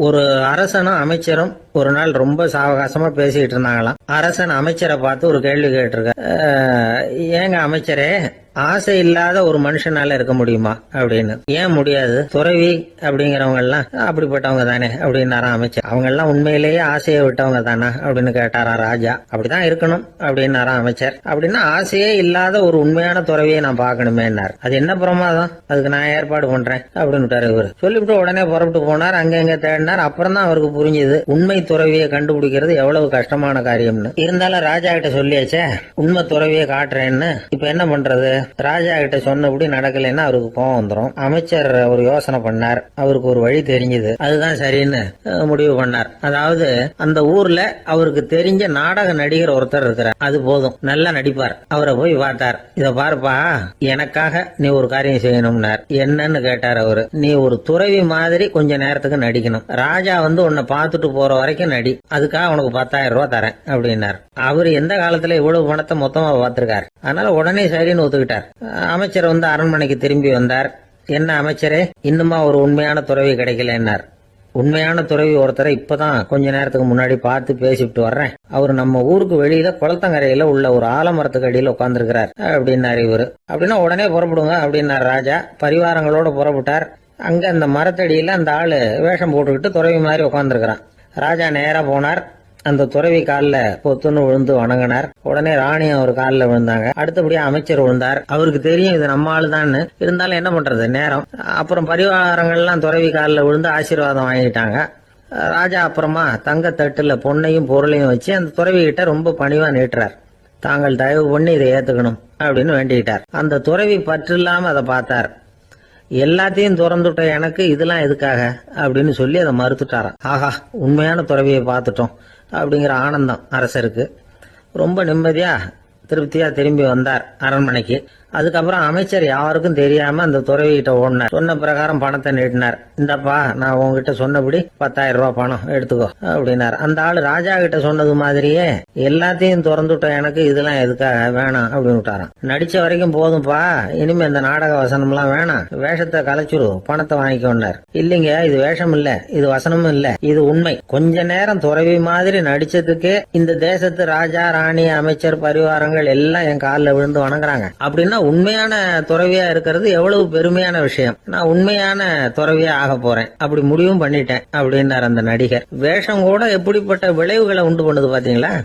ஒரு அரசனும் அமைச்சரும் ஒரு நாள் ரொம்ப சாவகாசமா பேசிட்டு இருந்தாங்களாம். அரசன் அமைச்சரை பார்த்து ஒரு கேள்வி கேட்டிருக்க, ஏங்க அமைச்சரே, ஆசை இல்லாத ஒரு மனுஷனால இருக்க முடியுமா அப்படின்னு. ஏன் முடியாது, துறவி அப்படிங்கிறவங்க எல்லாம் அப்படிப்பட்டவங்க தானே அப்படின்னாராம் அமைச்சர். அவங்க எல்லாம் உண்மையிலேயே ஆசையை விட்டவங்க தானா அப்படின்னு கேட்டாராம் ராஜா. அப்படிதான் இருக்கணும் அப்படின்னாராம் அமைச்சர். அப்படின்னா ஆசையே இல்லாத ஒரு உண்மையான துறவியை நான் பார்க்கணுமேன்னார். அது என்ன பிரமாதம், அதுக்கு நான் ஏற்பாடு பண்றேன் அப்படின்னு இவர் சொல்லிவிட்டு உடனே புறப்பட்டு போனார். அங்க எங்க தேடினார். அப்புறம் தான் அவருக்கு புரிஞ்சுது உண்மை துறவியை கண்டுபிடிக்கிறது எவ்வளவு கஷ்டமான காரியம்னு. இருந்தாலும் ராஜா கிட்ட சொல்லியாச்சே உண்மை துறவியை காட்டுறேன்னு. இப்ப என்ன பண்றது? ராஜா கிட்ட சொன்னபடி நடக்கலைன்னா அவருக்கு கோவம் வந்துடும். அமைச்சர் ஒரு யோசனை பண்ணார். அவருக்கு ஒரு வழி தெரிஞ்சது. அதுதான் சரின்னு முடிவு பண்ணார். அதாவது அந்த ஊர்ல அவருக்கு தெரிஞ்ச நாடக நடிகர் ஒருத்தர் இருக்கிறார். அது போதும், நல்லா நடிப்பார். அவரை போய் பார்த்தார். இத பாருப்பா, எனக்காக நீ ஒரு காரியம் செய்யணும்னார். என்னன்னு கேட்டார் அவரு. நீ ஒரு துறவி மாதிரி கொஞ்ச நேரத்துக்கு நடிக்கணும். ராஜா உன்னை பார்த்துட்டு போற வரைக்கும் நடி. அதுக்காக உனக்கு 10,000 ரூபாய் தரேன் அப்படின்னார். அவரு எந்த காலத்துல இவ்வளவு பணத்தை மொத்தமா பார்த்திருக்கார். அதனால உடனே சரின்னு ஒத்துக்கிட்டார். அமைச்சர் அரண்மனைக்கு திரும்பி வந்தார். என்ன அமைச்சரே, இன்னுமா ஒரு உண்மையான துறவி கிடைக்கலன்னார். உண்மையான துறவி ஒருத்தரை இப்பதான் கொஞ்ச நேரத்துக்கு முன்னாடி பார்த்து பேசிட்டு வர்றேன். அவரு நம்ம ஊருக்கு வெளியில குளத்தங்கரையில உள்ள ஒரு ஆலமரத்துக்கு அடியில உட்கார்ந்துருக்கிறார் அப்படின்னாரு இவரு. அப்படின்னா உடனே புறப்படுங்க அப்படின்னார் ராஜா. பரிவாரங்களோட புறப்பட்டார். அங்க அந்த மரத்தடியில அந்த ஆளு வேஷம் போட்டுக்கிட்டு துறவி மாதிரி உட்கார்ந்துருக்கிறான். ராஜா நேரா போனார். அந்த துறவி காலில் பொத்துன்னு விழுந்து வணங்கினார். உடனே ராணி அவர் காலில் விழுந்தாங்க. அடுத்தபடியா அமைச்சர் விழுந்தார். அவருக்கு தெரியும் இது நம்ம ஆளுதான்னு. இருந்தாலும் என்ன பண்றது, நேரம். அப்புறம் பரிவாரங்கள்லாம் துறவி காலில் விழுந்து ஆசீர்வாதம் வாங்கிட்டாங்க. ராஜா அப்புறமா தங்கத்தட்டுல பொன்னையும் பொருளையும் வச்சு அந்த துறவி கிட்ட ரொம்ப பணிவா நீட்டுறார். தாங்கள் தயவு பண்ணி இதை ஏத்துக்கணும் அப்படின்னு வேண்டிக்கிட்டார். அந்த துறவி பற்று இல்லாம அதை பார்த்தார். எல்லாத்தையும் திறந்துட்ட எனக்கு இதெல்லாம் எதுக்காக அப்படின்னு சொல்லி அதை மறுத்துட்டாராம். ஆஹா, உண்மையான துறவியை பார்த்துட்டோம் அப்படிங்கிற ஆனந்தம் அரசருக்கு. ரொம்ப நிம்மதியா திருப்தியா திரும்பி வந்தார் அரண்மனைக்கு. அதுக்கப்புறம் அமைச்சர் யாருக்கும் தெரியாம அந்த துறவிகிட்ட ஓடினார். சொன்ன பிரகாரம் பணத்தை நீட்டினார். இந்தப்பா, நான் உங்ககிட்ட சொன்னபடி 10,000 ரூபாய் பணம் எடுத்துக்கோ அப்படின்னார். அந்த ஆளு ராஜா கிட்ட சொன்னது மாதிரியே எல்லாத்தையும் திறந்துட்ட எனக்கு இதெல்லாம் எதுக்காக, வேணாம் அப்படின்னு விட்டாராம். நடிச்ச வரைக்கும் போதும்பா, இனிமே இந்த நாடக வசனம் எல்லாம் வேணாம், வேஷத்தை கலைச்சுரு, பணத்தை வாங்கிக்கொண்டார். இல்லைங்க, இது வேஷம் இல்ல, இது வசனமும் இல்ல, இது உண்மை. கொஞ்ச நேரம் துறவி மாதிரி நடிச்சதுக்கே இந்த தேசத்து ராஜா, ராணி, அமைச்சர், பரிவாரங்கள் எல்லாம் என் காலில் விழுந்து வணங்குறாங்க. அப்படின்னா உண்மையான துறவியா இருக்கிறது எவ்வளவு பெருமையான விஷயம். நான் உண்மையான துறவியா ஆக போறேன், அப்படி முடிவும் பண்ணிட்டேன் அப்படின்னார் அந்த நடிகர். வேஷம் கூட எப்படிப்பட்ட விளைவுகளை உண்டு பண்ணுது பாத்தீங்களா?